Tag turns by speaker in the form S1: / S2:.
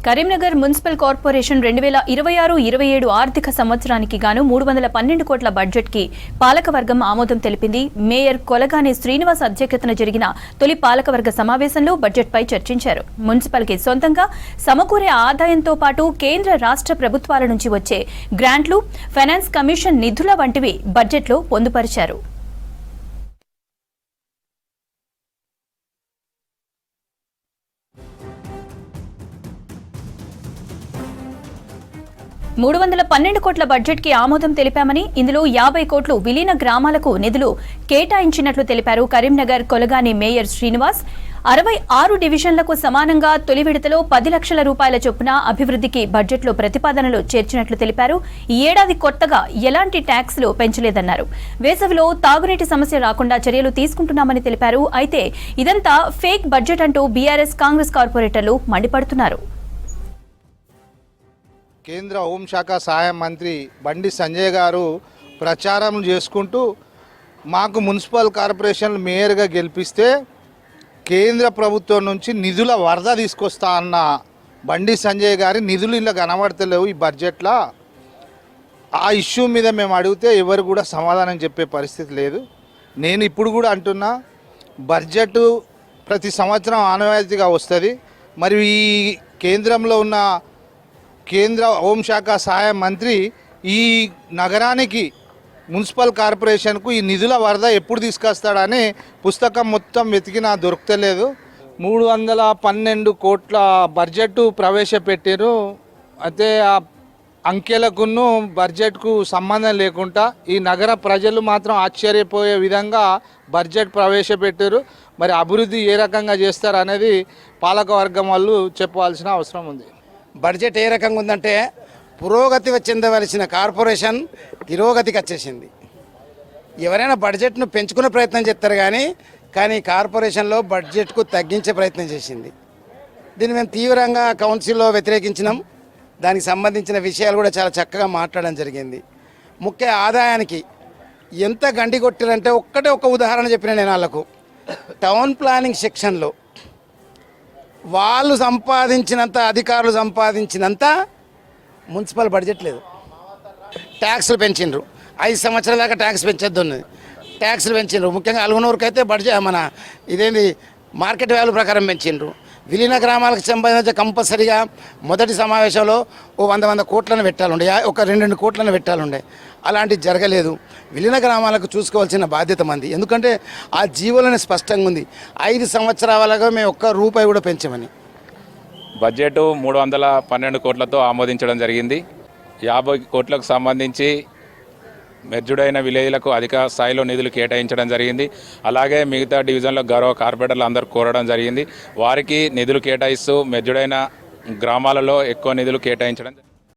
S1: Karimnagar municipal corporation 2026-27 ఆర్థిక సంవత్సరానికి గాను 312 కోట్ల బడ్జెట్ కి పాలకవర్గం ఆమోదం తెలిపింది. మేయర్ కొలగాని శ్రీనివాస్ అధ్యక్షతన జరిగిన తొలి పాలకవర్గ సమావేశంలో బడ్జెట్ పై చర్చించారు. మున్సిపల్ కి సొంతంగా సమకూరే ఆదాయంతో పాటు కేంద్ర రాష్ట్ర ప్రభుత్వాల నుంచి వచ్చే గ్రాంట్లు, ఫైనాన్స్ కమిషన్ నిధుల వంటివి బడ్జెట్లో పొందుపరిచారు. $312 కోట్ల బడ్జెట్ కి ఆమోదం తెలిపామని, ఇందులో 50 కోట్లు విలీన గ్రామాలకు నిధులు కేటాయించినట్లు తెలిపారు. కరీంనగర్ కొలగాని మేయర్ శ్రీనివాస్ 66 డివిజన్లకు సమానంగా తొలి విడతలో 10 లక్షల రూపాయల చొప్పున అభివృద్ధికి బడ్జెట్లో ప్రతిపాదనలు చేర్చినట్లు తెలిపారు. ఈ ఏడాది కొత్తగా ఎలాంటి ట్యాక్స్లు పెంచలేదన్నారు. వేసవిలో తాగునీటి సమస్య రాకుండా చర్యలు తీసుకుంటున్నామని తెలిపారు. అయితే ఇదంతా ఫేక్ బడ్జెట్ అంటూ బీఆర్ఎస్, కాంగ్రెస్ కార్పొరేటర్లు మండిపడుతున్నారు.
S2: కేంద్ర హోంశాఖ సహాయ మంత్రి బండి సంజయ్ గారు ప్రచారం చేసుకుంటూ మాకు మున్సిపల్ కార్పొరేషన్ మేయర్గా గెలిపిస్తే కేంద్ర ప్రభుత్వం నుంచి నిధుల వరద తీసుకొస్తా అన్న బండి సంజయ్ గారి నిధులు ఇలా కనబడతలేవు ఈ బడ్జెట్లో. ఆ ఇష్యూ మీద మేము అడిగితే ఎవరు కూడా సమాధానం చెప్పే పరిస్థితి లేదు. నేను ఇప్పుడు కూడా అంటున్నా, బడ్జెట్ ప్రతి సంవత్సరం ఆనవాయితీగా వస్తుంది. మరి ఈ కేంద్రంలో ఉన్న కేంద్ర హోంశాఖ సహాయ మంత్రి ఈ నగరానికి, మున్సిపల్ కార్పొరేషన్కు ఈ నిధుల వరద ఎప్పుడు తీసుకొస్తాడని పుస్తకం మొత్తం వెతికినా దొరకలేదు. 312 కోట్ల బడ్జెట్ ప్రవేశపెట్టారు. అయితే ఆ అంకెలకును బడ్జెట్కు సంబంధం లేకుండా ఈ నగర ప్రజలు మాత్రం ఆశ్చర్యపోయే విధంగా బడ్జెట్ ప్రవేశపెట్టారు. మరి అభివృద్ధి ఏ రకంగా చేస్తారనేది పాలకవర్గం వాళ్ళు చెప్పవలసిన అవసరం ఉంది.
S3: బడ్జెట్ ఏ రకంగా ఉందంటే, పురోగతి చెందవలసిన కార్పొరేషన్ తిరోగతికి వచ్చేసింది. ఎవరైనా బడ్జెట్ను పెంచుకునే ప్రయత్నం చేస్తారు కానీ కార్పొరేషన్లో బడ్జెట్కు తగ్గించే ప్రయత్నం చేసింది. దీన్ని మేము తీవ్రంగా కౌన్సిల్లో వ్యతిరేకించినాం. దానికి సంబంధించిన విషయాలు కూడా చాలా చక్కగా మాట్లాడడం జరిగింది. ముఖ్య ఆదాయానికి ఎంత గండి కొట్టారంటే ఒక్క ఉదాహరణ చెప్పిన నేను వాళ్ళకు. టౌన్ ప్లానింగ్ సెక్షన్లో వాళ్ళు సంపాదించినంత, అధికారులు సంపాదించినంత మున్సిపల్ బడ్జెట్ లేదు. ట్యాక్సులు పెంచిండ్రు. 5 సంవత్సరాల దాకా ట్యాక్స్ పెంచొద్దు, ట్యాక్సులు పెంచిండ్రు. ముఖ్యంగా అలుగునూరుకి అయితే బడ్జెట్ ఇదేంది మార్కెట్ వాల్యూ ప్రకారం పెంచిండ్రు. విలీన గ్రామాలకు సంబంధించి కంపల్సరీగా మొదటి సమావేశంలో 100 కోట్లను పెట్టాలండే, ఒక 2 కోట్లను పెట్టాలండే. అలాంటివి జరగలేదు. విలీన గ్రామాలకు చూసుకోవాల్సిన బాధ్యత మంది. ఎందుకంటే ఆ జీవోలోనే స్పష్టంగా ఉంది, 5 సంవత్సరాలుగా మేము ₹1 కూడా పెంచమని.
S4: బడ్జెట్ 312 కోట్లతో ఆమోదించడం జరిగింది. 50 కోట్లకు సంబంధించి మెర్జుడైన విలేజ్లకు అధిక స్థాయిలో నిధులు కేటాయించడం జరిగింది. అలాగే మిగతా డివిజన్లో గౌరవ కార్పొరేటర్లు అందరూ కోరడం జరిగింది. వారికి నిధులు కేటాయిస్తూ మెర్జుడైన గ్రామాలలో ఎక్కువ నిధులు కేటాయించడం